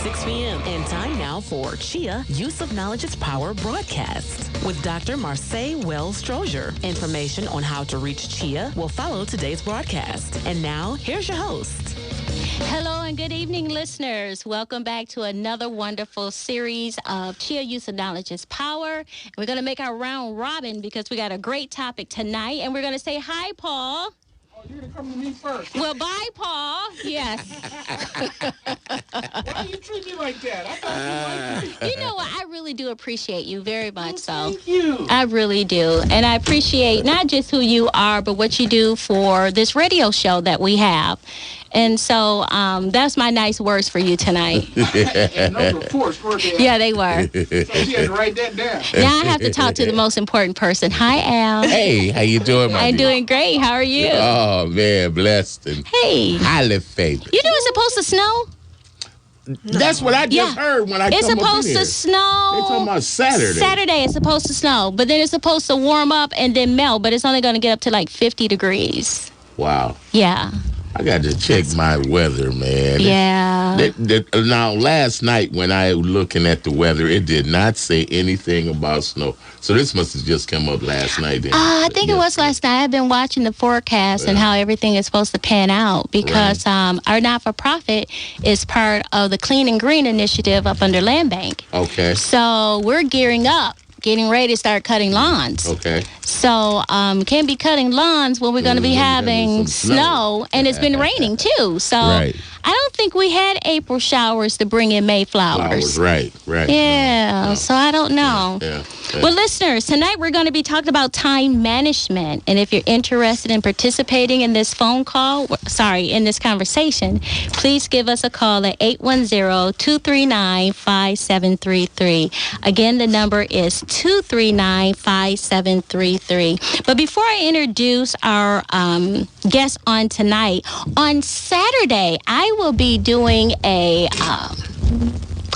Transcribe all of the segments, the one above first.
6 p.m. And time now for CHEA Use of Knowledge is Power broadcast with Dr. Marseille Wells-Strozier. Information on how to reach CHEA will follow today's broadcast. And now, here's your host. Hello and good evening, listeners. Welcome back to another wonderful series of CHEA Use of Knowledge is Power. We're going to make our round robin because we got a great topic tonight. And we're going to say hi, Paul. You're going to come to me first. Well, bye, Paul. Yes. Why do you treat me like that? I thought you liked me. You know what? I really do appreciate you very much so. Thank you. I really do. And I appreciate not just who you are, but what you do for this radio show that we have. And so that's my nice words for you tonight. And those were forced, weren't they? Yeah, they were. So you had to write that down. Now I have to talk to the most important person. Hi, Al. Hey, how you doing, my I'm dear? doing great. How are you? Oh, man, blessed and Hey. highly favored. You know it's supposed to snow? That's what I just Yeah. heard when I It's come up supposed in to here. snow. They talking about Saturday. Saturday it's supposed to snow, but then it's supposed to warm up and then melt, but it's only going to get up to like 50 degrees. Wow. Yeah. I got to check my weather, man. Yeah. Now, last night when I was looking at the weather, it did not say anything about snow. So this must have just come up last night then. I think it was last night. I've been watching the forecast and how everything is supposed to pan out because our not-for-profit is part of the Clean and Green initiative up under Land Bank. Okay. So we're gearing up, getting ready to start cutting lawns. Okay. So can't be cutting lawns when we're going to be having some snow. and it's been raining too. So Right. I don't think we had April showers to bring in Mayflowers. Flowers, right. Yeah, No. so I don't know. Yeah. Well, listeners, tonight we're going to be talking about time management. And if you're interested in participating in this in this conversation, please give us a call at 810-239-5733. Again, the number is 239-5733. But before I introduce our guest on tonight, on Saturday, I will be doing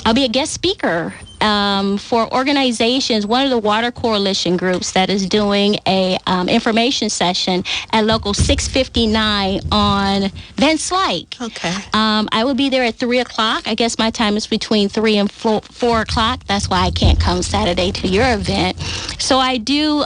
I'll be a guest speaker for organizations, one of the Water Coalition groups that is doing a information session at Local 659 on Van Slyke. Okay. I will be there at 3 o'clock. I guess my time is between 3 and 4 o'clock. That's why I can't come Saturday to your event. So I do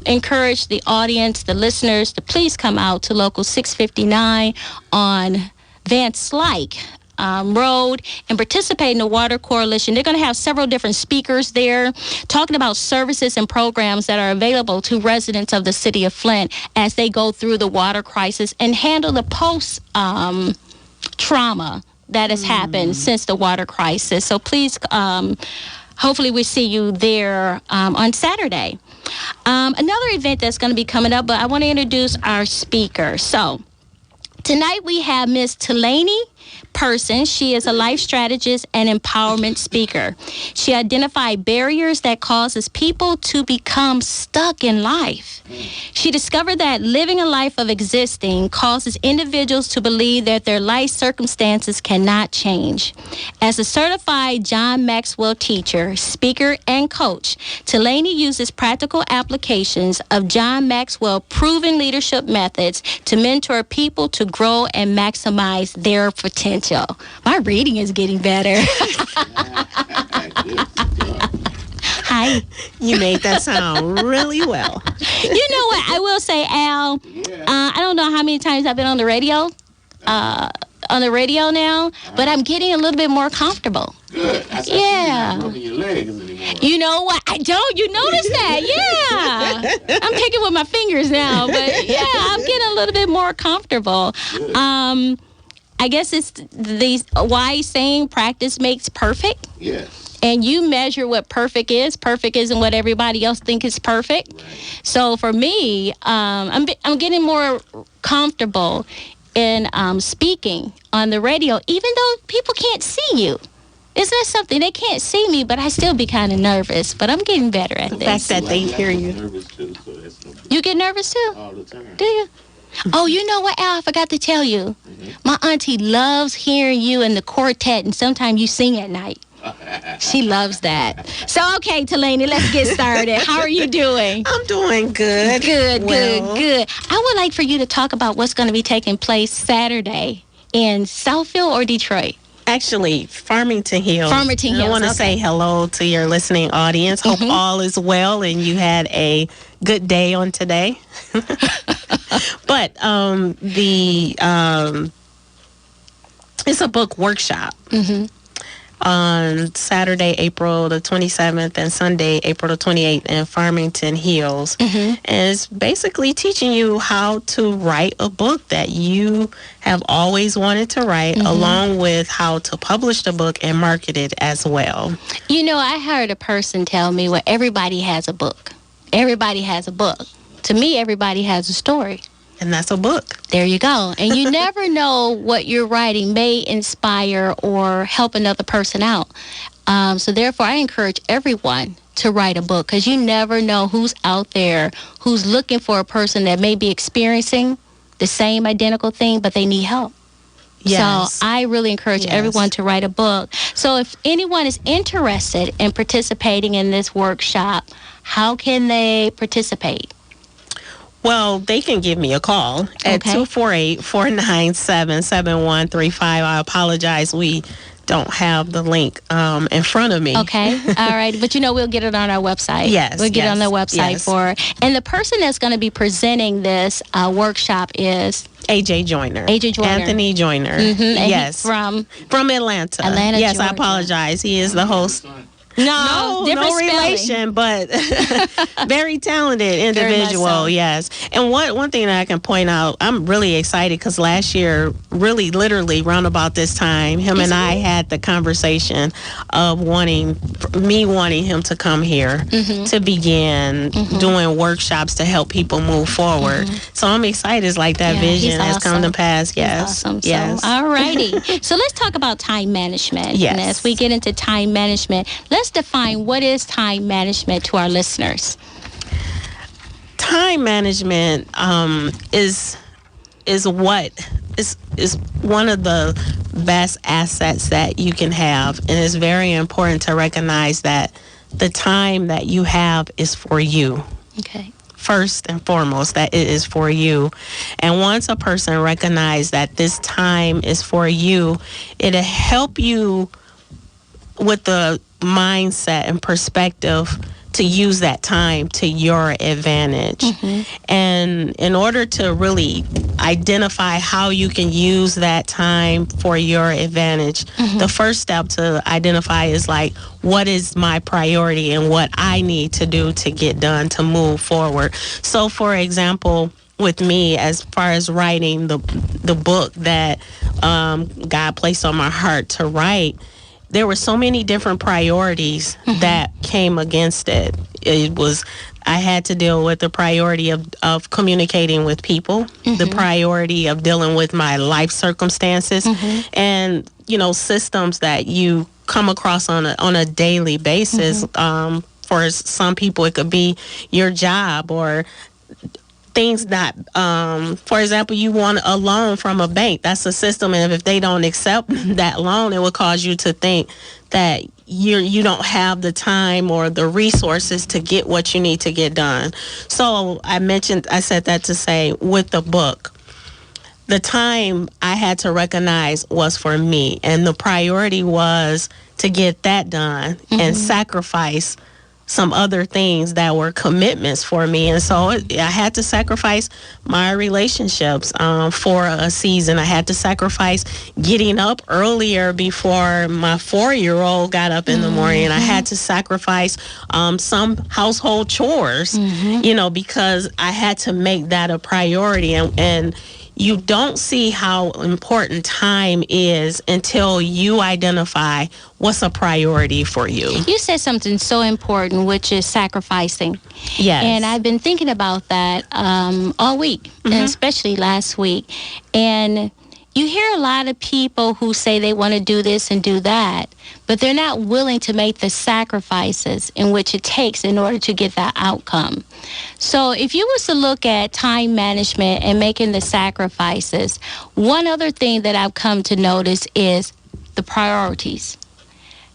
encourage the audience, the listeners, to please come out to Local 659 on Van Slyke Road and participate in the Water Coalition. They're going to have several different speakers there talking about services and programs that are available to residents of the city of Flint as they go through the water crisis and handle the post-trauma that has happened since the water crisis. So please, hopefully we see you there on Saturday. Another event that's going to be coming up, but I want to introduce our speaker. So tonight we have Miss Delaney Person. She is a life strategist and empowerment speaker. She identified barriers that causes people to become stuck in life. She discovered that living a life of existing causes individuals to believe that their life circumstances cannot change. As a certified John Maxwell teacher, speaker, and coach, Delaney uses practical applications of John Maxwell proven leadership methods to mentor people to grow and maximize their potential. My reading is getting better. Hi. You made that sound really well. You know what? I will say, Al, I don't know how many times I've been on the radio now, but I'm getting a little bit more comfortable. Good. Yeah. You're not rubbing your legs anymore. You know what? I don't. You notice that? Yeah. I'm picking with my fingers now, but yeah, I'm getting a little bit more comfortable. I guess it's the wise saying, practice makes perfect. Yes. And you measure what perfect is. Perfect isn't what everybody else thinks is perfect. Right. So for me, I'm getting more comfortable in speaking on the radio, even though people can't see you. Isn't that something? They can't see me, but I still be kind of nervous. But I'm getting better at The this. fact that they hear you. Nervous too, so that's no big You get nervous too? all the time. Do you? Oh, you know what, Al? I forgot to tell you. My auntie loves hearing you in the quartet, and sometimes you sing at night. She loves that. So, okay, Delaney, let's get started. How are you doing? I'm doing good. Good. Well, I would like for you to talk about what's going to be taking place Saturday in Southfield or Detroit. Actually, Farmington Hills. Farmington I Hills, want to okay. say hello to your listening audience. Hope all is well and you had a good day on today. But it's a book workshop on Saturday, April the 27th and Sunday, April the 28th in Farmington Hills. And it's basically teaching you how to write a book that you have always wanted to write, along with how to publish the book and market it as well. You know, I heard a person tell me, well, everybody has a book. Everybody has a book. To me, everybody has a story. And that's a book. There you go. And you never know what you're writing may inspire or help another person out. So therefore, I encourage everyone to write a book, because you never know who's out there who's looking for a person that may be experiencing the same identical thing, but they need help. Yes. So I really encourage everyone to write a book. So if anyone is interested in participating in this workshop, how can they participate? Well, they can give me a call at 248-497-7135. I apologize. We don't have the link in front of me. Okay. All right. But, you know, we'll get it on our website. Yes. We'll get it on the website for it. And the person that's going to be presenting this workshop is? AJ Joyner. AJ Joyner. Anthony Joyner. Yes. From Atlanta. Atlanta, yes, Georgia. I apologize. He is the host. No different spelling. relation, but very talented individual. Very much so. Yes. And one thing that I can point out, I'm really excited because last year, really literally round about this time, him and I had the conversation of wanting him to come here to begin doing workshops to help people move forward. So I'm excited. It's like that vision has come to pass. Yes. Awesome. Yes. So, all righty. So let's talk about time management. Yes. And as we get into time management, let's define what is time management to our listeners. Time management is one of the best assets that you can have, and it's very important to recognize that the time that you have is for you. Okay. First and foremost, that it is for you. And once a person recognizes that this time is for you, it'll help you with the mindset and perspective to use that time to your advantage. And in order to really identify how you can use that time for your advantage, the first step to identify is like, what is my priority and what I need to do to get done to move forward. So for example, with me, as far as writing the book that God placed on my heart to write, there were so many different priorities that came against it. I had to deal with the priority of communicating with people, the priority of dealing with my life circumstances, and, systems that you come across on a daily basis. For some people, it could be your job or things that, for example, you want a loan from a bank. That's a system, and if they don't accept that loan, it will cause you to think that you don't have the time or the resources to get what you need to get done. So I said that to say, with the book, the time I had to recognize was for me, and the priority was to get that done and sacrifice some other things that were commitments for me. And so I had to sacrifice my relationships for a season. I had to sacrifice getting up earlier before my 4-year-old got up in the morning. I had to sacrifice some household chores, because I had to make that a priority. And you don't see how important time is until you identify what's a priority for you. You said something so important, which is sacrificing. Yes. And I've been thinking about that all week, and especially last week. And you hear a lot of people who say they want to do this and do that, but they're not willing to make the sacrifices in which it takes in order to get that outcome. So if you was to look at time management and making the sacrifices, one other thing that I've come to notice is the priorities.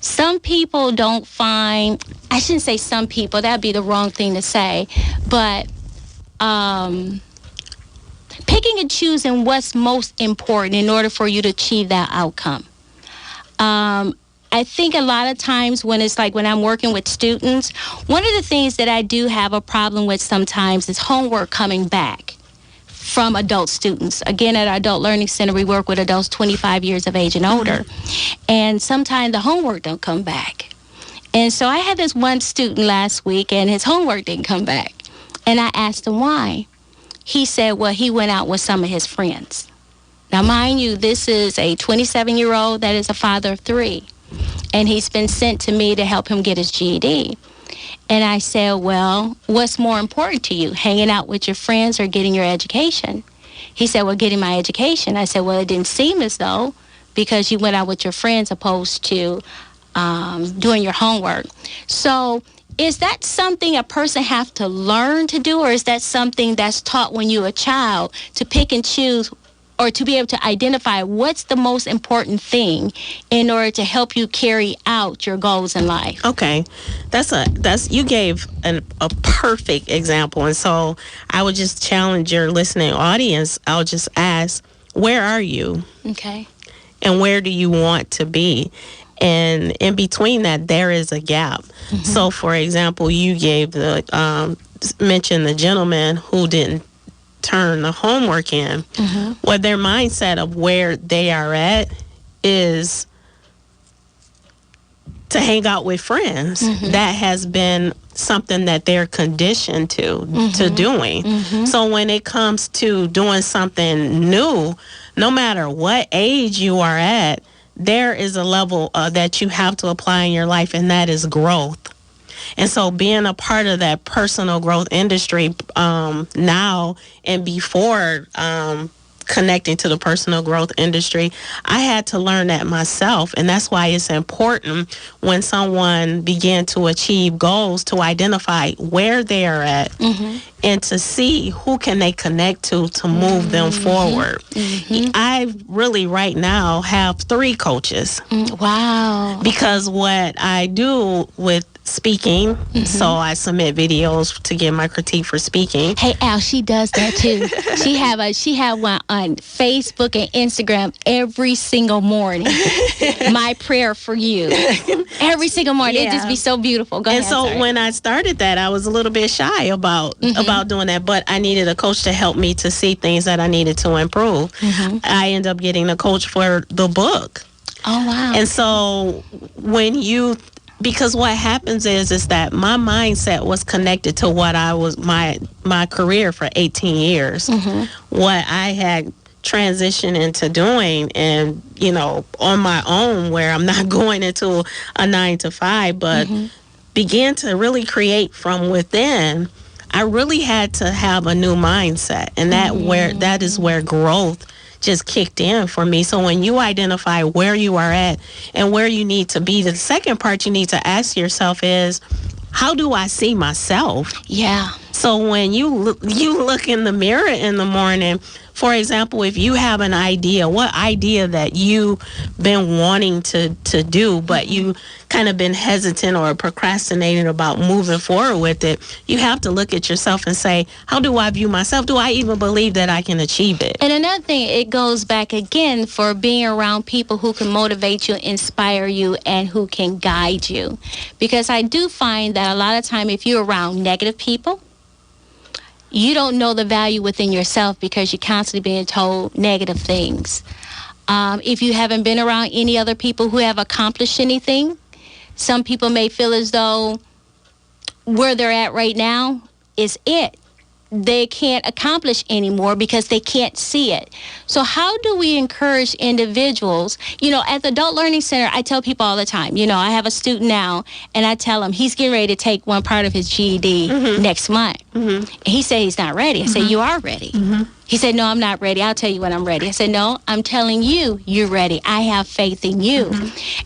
Some people don't find, I shouldn't say some people, that'd be the wrong thing to say, but picking and choosing what's most important in order for you to achieve that outcome. I think a lot of times when it's like when I'm working with students, one of the things that I do have a problem with sometimes is homework coming back from adult students. Again, at our Adult Learning Center, we work with adults 25 years of age and older. And sometimes the homework don't come back. And so I had this one student last week, and his homework didn't come back. And I asked him why. He said, well, he went out with some of his friends. Now, mind you, this is a 27-year-old that is a father of 3. And he's been sent to me to help him get his GED. And I said, well, what's more important to you, hanging out with your friends or getting your education? He said, well, getting my education. I said, well, it didn't seem as though, because you went out with your friends opposed to doing your homework. So is that something a person have to learn to do, or is that something that's taught when you're a child to pick and choose, or to be able to identify what's the most important thing in order to help you carry out your goals in life? Okay, you gave a perfect example, and so I would just challenge your listening audience. I'll just ask, where are you? Okay. And where do you want to be? And in between that, there is a gap. Mm-hmm. So, for example, you gave mentioned the gentleman who didn't turn the homework in. Mm-hmm. Well, their mindset of where they are at is to hang out with friends. Mm-hmm. That has been something that they're conditioned to doing. Mm-hmm. So when it comes to doing something new, no matter what age you are at, there is a level that you have to apply in your life, and that is growth. And so being a part of that personal growth industry now and before connecting to the personal growth industry, I had to learn that myself. And that's why it's important when someone began to achieve goals to identify where they are at and to see who can they connect to move them forward. Mm-hmm. I really right now have 3 coaches. Wow. Because what I do with speaking, so I submit videos to get my critique for speaking. Hey Al, she does that too. she have one on Facebook and Instagram every single morning. My prayer for you. Every single morning. It just be so beautiful. Go ahead. And so when I started that, I was a little bit shy about doing that, but I needed a coach to help me to see things that I needed to improve. I ended up getting a coach for the book. Oh wow. And so because what happens is that my mindset was connected to what I was my career for 18 years. What I had transitioned into doing, and on my own, where I'm not going into a 9-to-5, but began to really create from within. I really had to have a new mindset, and that is where growth just kicked in for me. So when you identify where you are at and where you need to be, the second part you need to ask yourself is, how do I see myself? Yeah. So when you look in the mirror in the morning, for example, if you have an idea, what idea that you've been wanting to do, but you kind of been hesitant or procrastinating about moving forward with it, you have to look at yourself and say, how do I view myself? Do I even believe that I can achieve it? And another thing, it goes back again for being around people who can motivate you, inspire you, and who can guide you. Because I do find that a lot of time if you're around negative people, you don't know the value within yourself because you're constantly being told negative things. If you haven't been around any other people who have accomplished anything, some people may feel as though where they're at right now is it. They can't accomplish anymore because they can't see it. So how do we encourage individuals? At the Adult Learning Center, I tell people all the time, I have a student now, and I tell him he's getting ready to take one part of his GED next month. And he said he's not ready. I said, you are ready. He said, no, I'm not ready. I'll tell you when I'm ready. I said, no, I'm telling you, you're ready. I have faith in you.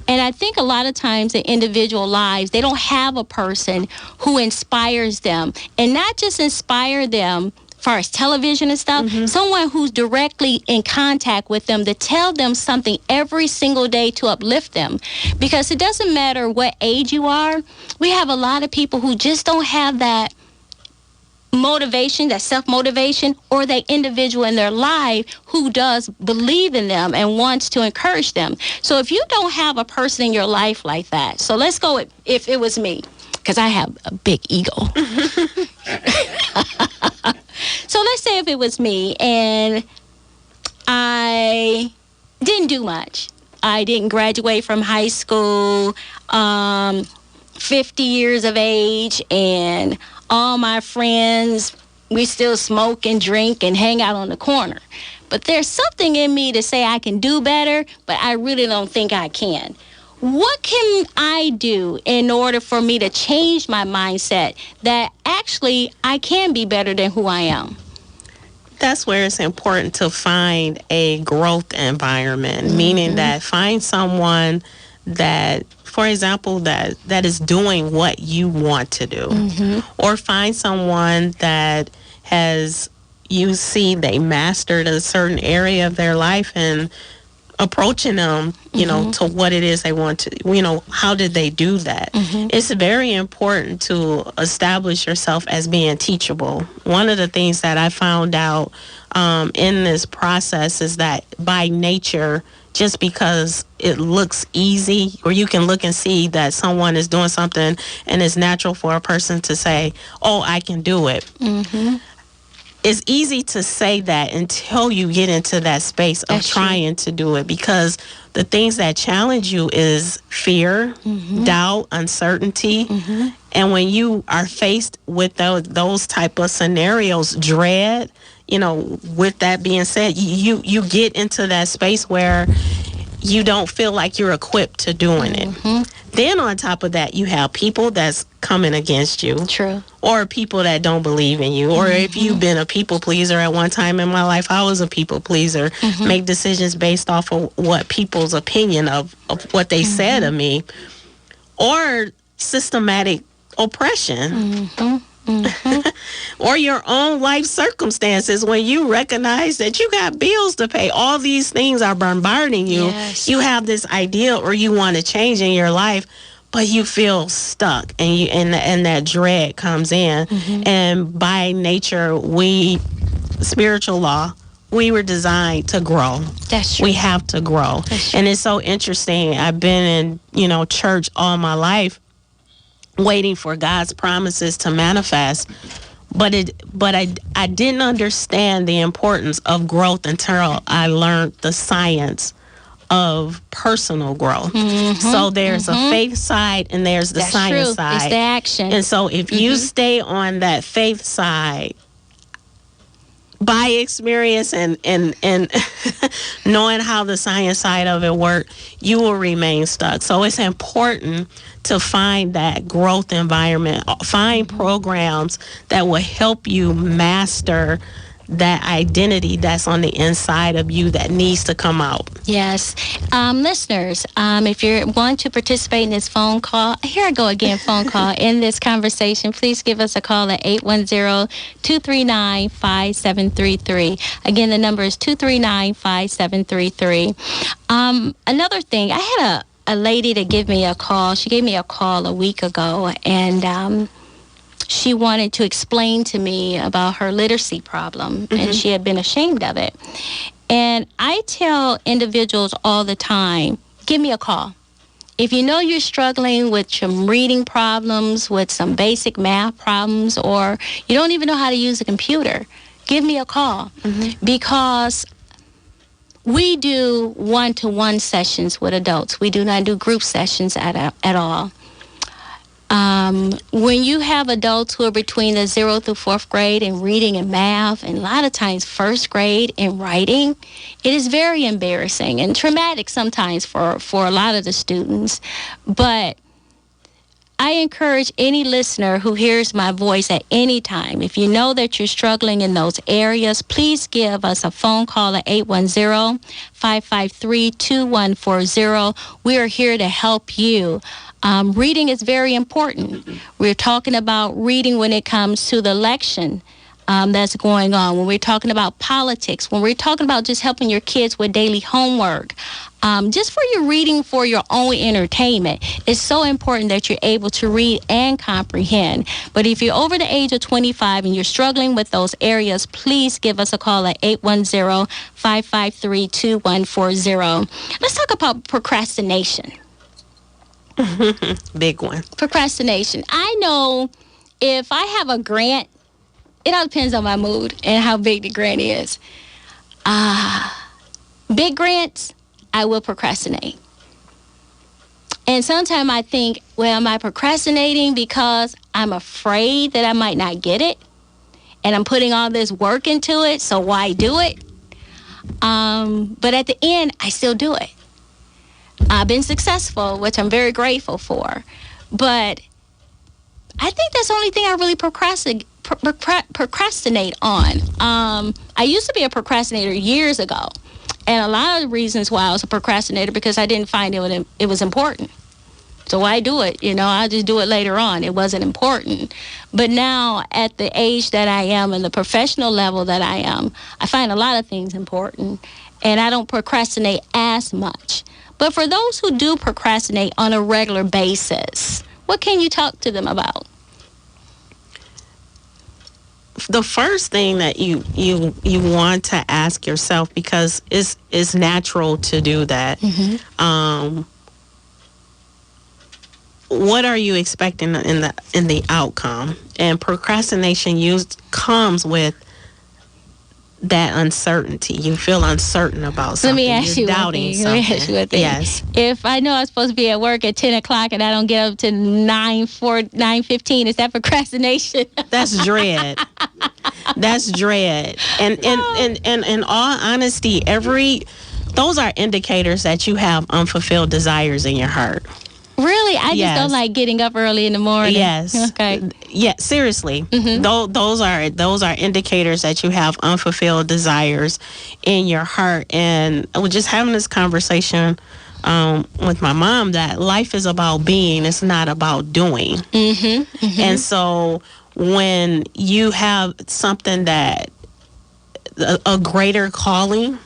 And I think a lot of times in individual lives, they don't have a person who inspires them, and not just inspire them as far as television and stuff, someone who's directly in contact with them to tell them something every single day to uplift them. Because it doesn't matter what age you are, we have a lot of people who just don't have that motivation, that self-motivation, or that individual in their life who does believe in them and wants to encourage them. So if you don't have a person in your life like that, so let's go with, if it was me, because I have a big ego. So let's say if it was me and I didn't do much. I didn't graduate from high school, 50 years of age, and all my friends, we still smoke and drink and hang out on the corner. But there's something in me to say I can do better, but I really don't think I can. What can I do in order for me to change my mindset that actually I can be better than who I am? That's where it's important to find a growth environment, meaning that find someone that, for example, that is doing what you want to do, or find someone that has, you see they mastered a certain area of their life and approaching them, you know, to what it is they want to, you know, how did they do that? It's very important to establish yourself as being teachable. One of the things that I found out in this process is that by nature, just because it looks easy, or you can look and see that someone is doing something and it's natural for a person to say, oh, I can do it. It's easy to say that until you get into that space of trying to do it, because the things that challenge you is fear, doubt, uncertainty. And when you are faced with those type of scenarios, dread, you know, with that being said, you get into that space where you don't feel like you're equipped to doing it. Then on top of that, you have people that's coming against you. True. Or people that don't believe in you. Or if you've been a people pleaser at one time in my life, I was a people pleaser. Make decisions based off of what people's opinion of what they said of me. Or systematic oppression. Or your own life circumstances, when you recognize that you got bills to pay. All these things are bombarding you. Yes. You have this idea or you want to change in your life, but you feel stuck, and you and that dread comes in. And by nature, spiritual law, we were designed to grow. That's true. We have to grow. And it's so interesting. I've been in, church all my life, waiting for God's promises to manifest. But I didn't understand the importance of growth until I learned the science of personal growth. So there's a faith side and there's the science side. It's the action. And so if you stay on that faith side, by experience and knowing how the science side of it works, you will remain stuck. So it's important to find that growth environment, find programs that will help you master that identity that's on the inside of you that needs to come out. Yes. Listeners, if you want to participate in this phone call, here I go again, phone call, in this conversation, please give us a call at 810-239-5733. Again, the number is 239-5733. Another thing, I had a lady to give me a call. She gave me a call a week ago, and she wanted to explain to me about her literacy problem, and she had been ashamed of it. And I tell individuals all the time, give me a call. If you know you're struggling with some reading problems, with some basic math problems, or you don't even know how to use a computer, give me a call. Because we do one-to-one sessions with adults. We do not do group sessions at all. When you have adults who are between the 0th through 4th grade in reading and math, and a lot of times 1st grade in writing, it is very embarrassing and traumatic sometimes for a lot of the students. But I encourage any listener who hears my voice at any time, if you know that you're struggling in those areas, please give us a phone call at 810-553-2140. We are here to help you. Reading is very important. We're talking about reading when it comes to the election that's going on, when we're talking about politics, when we're talking about just helping your kids with daily homework. just for your reading for your own entertainment. It's so important that you're able to read and comprehend. But if you're over the age of 25 and you're struggling with those areas, please give us a call at 810-553-2140. Let's talk about procrastination. Big one. Procrastination. I know if I have a grant, it all depends on my mood and how big the grant is. Big grants, I will procrastinate. And sometimes I think, well, am I procrastinating because I'm afraid that I might not get it? And I'm putting all this work into it, so why do it? But at the end, I still do it. I've been successful, which I'm very grateful for. But I think that's the only thing I really procrastinate on. I used to be a procrastinator years ago. And a lot of the reasons why I was a procrastinator because I didn't find it was important. So why do it? I'll just do it later on. It wasn't important. But now at the age that I am and the professional level that I am, I find a lot of things important. And I don't procrastinate as much. But for those who do procrastinate on a regular basis, what can you talk to them about? The first thing that you want to ask yourself, because it's natural to do that. What are you expecting in the outcome? And procrastination comes with that uncertainty. You feel uncertain about something. Let me ask you doubting something. something. Let me ask you a thing. Yes. If I know I'm supposed to be at work at 10 o'clock and I don't get up to 9:15, is that procrastination? That's dread. That's dread. And in all honesty, those are indicators that you have unfulfilled desires in your heart. Really? I just don't like getting up early in the morning. Yes. Okay. Yeah, seriously. Those are indicators that you have unfulfilled desires in your heart. And I was just having this conversation with my mom that life is about being, it's not about doing. And so when you have something that a greater calling,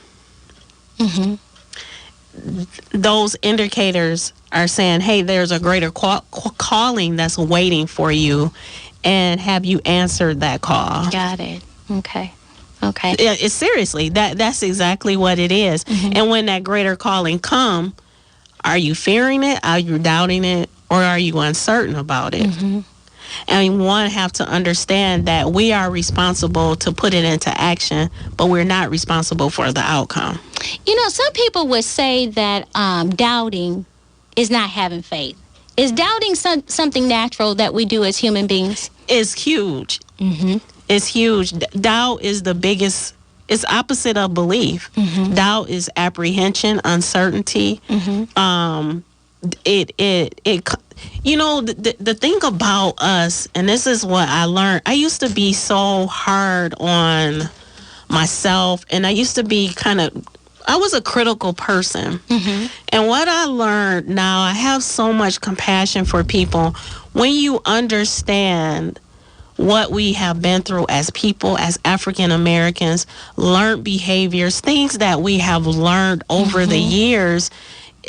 those indicators are saying, hey, there's a greater calling that's waiting for you, and have you answered that call? Got it. Okay. It's seriously, that's exactly what it is. And when that greater calling come, are you fearing it? Are you doubting it? Or are you uncertain about it? And one have to understand that we are responsible to put it into action, but we're not responsible for the outcome. Some people would say that doubting is not having faith. Is doubting something natural that we do as human beings? It's huge. It's huge. Doubt is the biggest. It's opposite of belief. Doubt is apprehension, uncertainty. The thing about us, and this is what I learned. I used to be so hard on myself, and I used to be I was a critical person. And what I learned now, I have so much compassion for people. When you understand what we have been through as people, as African Americans, learned behaviors, things that we have learned over the years,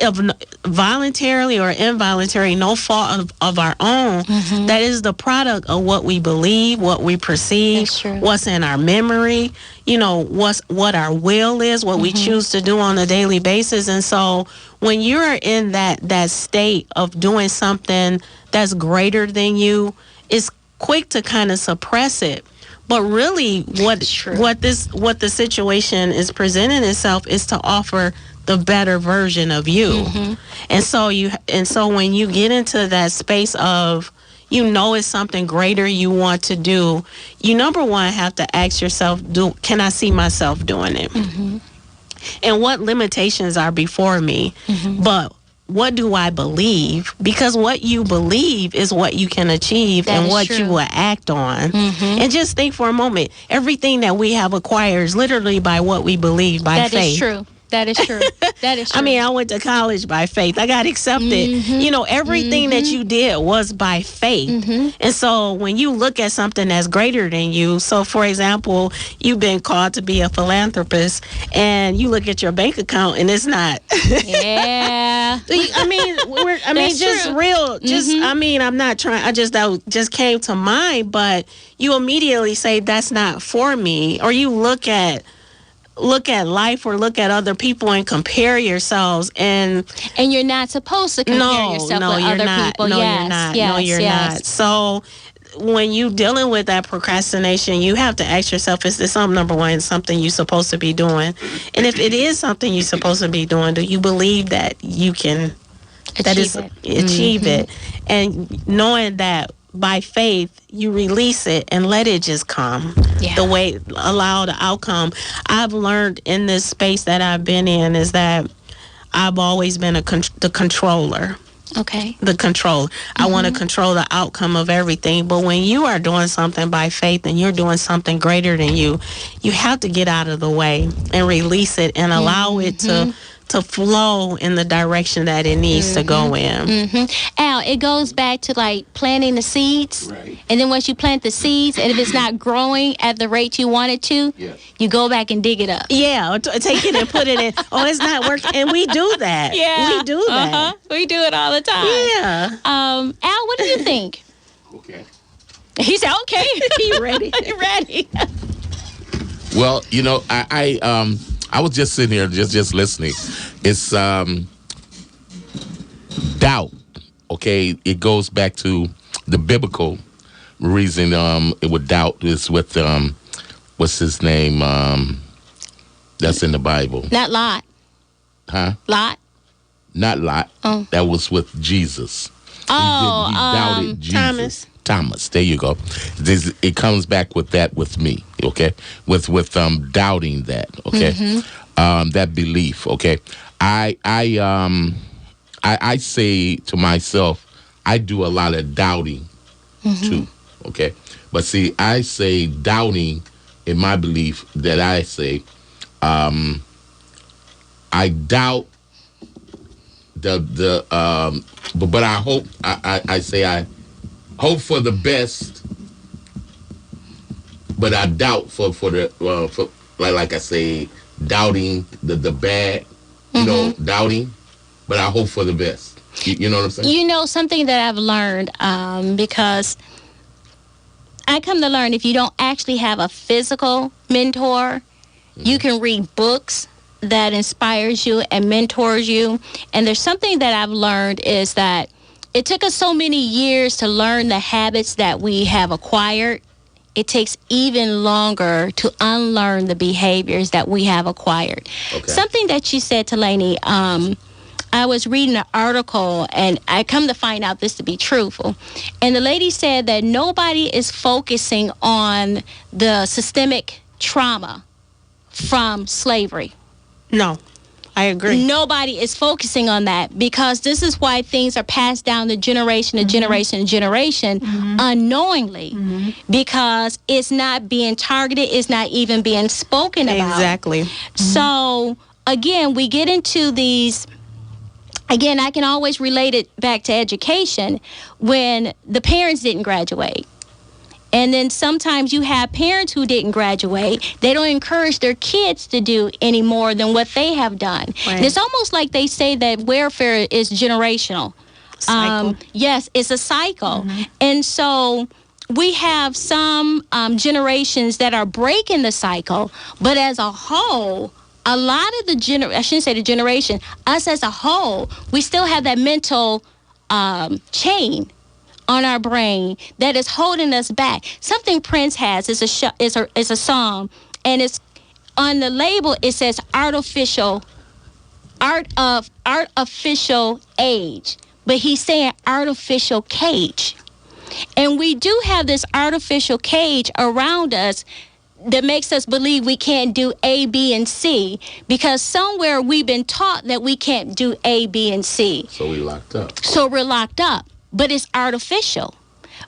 of voluntarily or involuntary, no fault of our own, that is the product of what we believe, what we perceive, what's in our memory, what our will is, what we choose to do on a daily basis. And so when you're in that state of doing something that's greater than you, it's quick to kind of suppress it. But really what the situation is presenting itself is to offer the better version of you. And so when you get into that space of, it's something greater you want to do, you number one have to ask yourself, can I see myself doing it? And what limitations are before me? But what do I believe? Because what you believe is what you can achieve and what you will act on. And just think for a moment, everything that we have acquired is literally by what we believe, by faith. That is true. That is true. That is true. I mean, I went to college by faith. I got accepted. You know, everything that you did was by faith. And so when you look at something that's greater than you, so for example, you've been called to be a philanthropist and you look at your bank account and it's not. Yeah. I mean, That's just true. real. Just, I mean, I'm not trying. That just came to mind, but you immediately say that's not for me, or you look at life or look at other people and compare yourselves, and you're not supposed to compare yourself with you're other not. people. No, Yes, you're not. yes, No, you're yes. not. So when you dealing with that procrastination, you have to ask yourself, is this something, number one, something you're supposed to be doing? And if it is something you're supposed to be doing, do you believe that you can achieve it? And knowing that by faith, you release it and let it just come. Yeah. The way, allow the outcome. I've learned in this space that I've been in is that I've always been the controller. Okay. The control. I want to control the outcome of everything. But when you are doing something by faith and you're doing something greater than you have to get out of the way and release it and allow it to flow in the direction that it needs to go in. Al, it goes back to like planting the seeds. Right. And then once you plant the seeds, and if it's not growing at the rate you want it to, Yes. you go back and dig it up. Yeah, take it and put it in. Oh, it's not working. And we do that. We do that. We do it all the time. Yeah. Al, what do you think? Okay. He said, okay. He ready. He ready. Well, you know, I was just sitting here, just listening. It's doubt. Okay, it goes back to the biblical reason. It would doubt is with what's his name? That's in the Bible. Not Lot. Huh? Lot. Not Lot. Oh. That was with Jesus. Oh, he doubted Jesus. Thomas. There you go. It comes back with that with me, okay? With doubting that, okay? That belief, okay? I say to myself, I do a lot of doubting too, okay? But see, I say doubting in my belief that I say, I doubt but I hope I say I hope for the best, but I doubt for like I say, doubting the bad, you know, doubting, but I hope for the best. You know what I'm saying? You know, something that I've learned, because I come to learn if you don't actually have a physical mentor, you can read books that inspires you and mentors you. And there's something that I've learned is that it took us so many years to learn the habits that we have acquired. It takes even longer to unlearn the behaviors that we have acquired. Okay. Something that you said, Delaney, I was reading an article, and I come to find out this to be truthful. And the lady said that nobody is focusing on the systemic trauma from slavery. No, I agree. Nobody is focusing on that, because this is why things are passed down to generation to generation to generation unknowingly, because it's not being targeted, it's not even being spoken about. Exactly. So, again, we get into these. Again, I can always relate it back to education when the parents didn't graduate. And then sometimes you have parents who didn't graduate. They don't encourage their kids to do any more than what they have done. Right. And it's almost like they say that welfare is generational. Cycle. Yes, it's a cycle. And so we have some generations that are breaking the cycle, but as a whole, a lot of the I shouldn't say the generation, us as a whole, we still have that mental chain on our brain that is holding us back. Something Prince has is a song, and it's on the label. It says artificial age, but he's saying artificial cage. And we do have this artificial cage around us that makes us believe we can't do A, B, and C, because somewhere we've been taught that we can't do A, B, and C. So we locked up. So we're locked up, but it's artificial.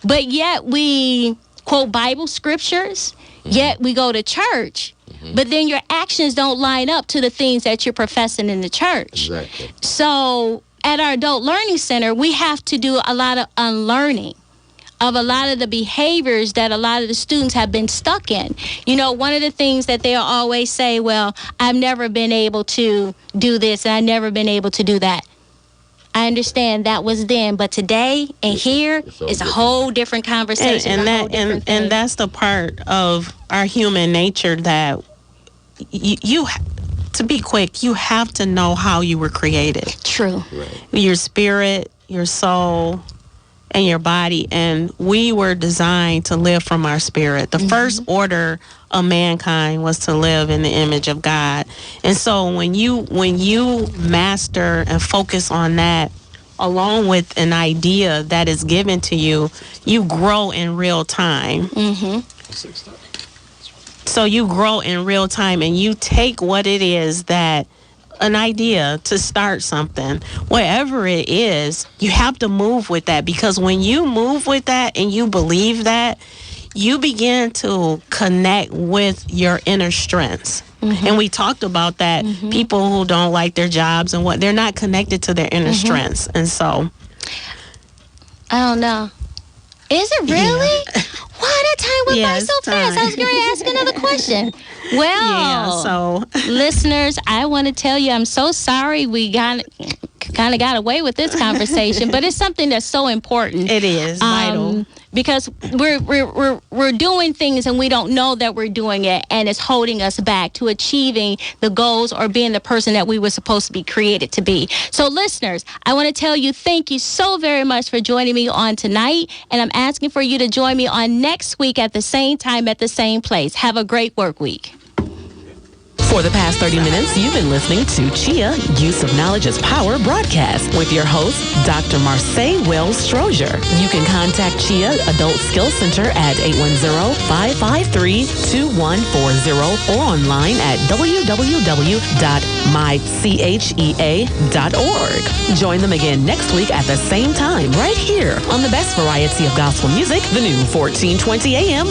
But yet we quote Bible scriptures, yet we go to church, but then your actions don't line up to the things that you're professing in the church. Exactly. So at our Adult Learning Center, we have to do a lot of unlearning of a lot of the behaviors that a lot of the students have been stuck in. You know, one of the things that they'll always say, well, I've never been able to do this and I've never been able to do that. I understand that was then, but today and here is a whole different conversation. And that's the part of our human nature that you to be quick, you have to know how you were created. True. Right. Your spirit, your soul, and your body, and we were designed to live from our spirit. The first order of mankind was to live in the image of God. And so when you master and focus on that, along with an idea that is given to you, you grow in real time. So you grow in real time, and you take what it is that an idea to start something, whatever it is, you have to move with that, because when you move with that and you believe that, you begin to connect with your inner strengths. And we talked about that. People who don't like their jobs and what, they're not connected to their inner strengths. And so I don't know. Is it really? Why that time went by so fast? I was going to ask another question. Well, listeners, I want to tell you, I'm so sorry we kind of got away with this conversation, but it's something that's so important. It is vital. Because we're doing things and we don't know that we're doing it, and it's holding us back to achieving the goals or being the person that we were supposed to be created to be. So listeners, I want to tell you, thank you so very much for joining me on tonight, and I'm asking for you to join me on next week at the same time at the same place. Have a great work week. For the past 30 minutes, you've been listening to CHEA Use of Knowledge is Power broadcast with your host, Dr. Marseille Wells-Strozier. You can contact CHEA Adult Skills Center at 810-553-2140 or online at www.mychea.org. Join them again next week at the same time right here on the best variety of gospel music, the new 1420 AM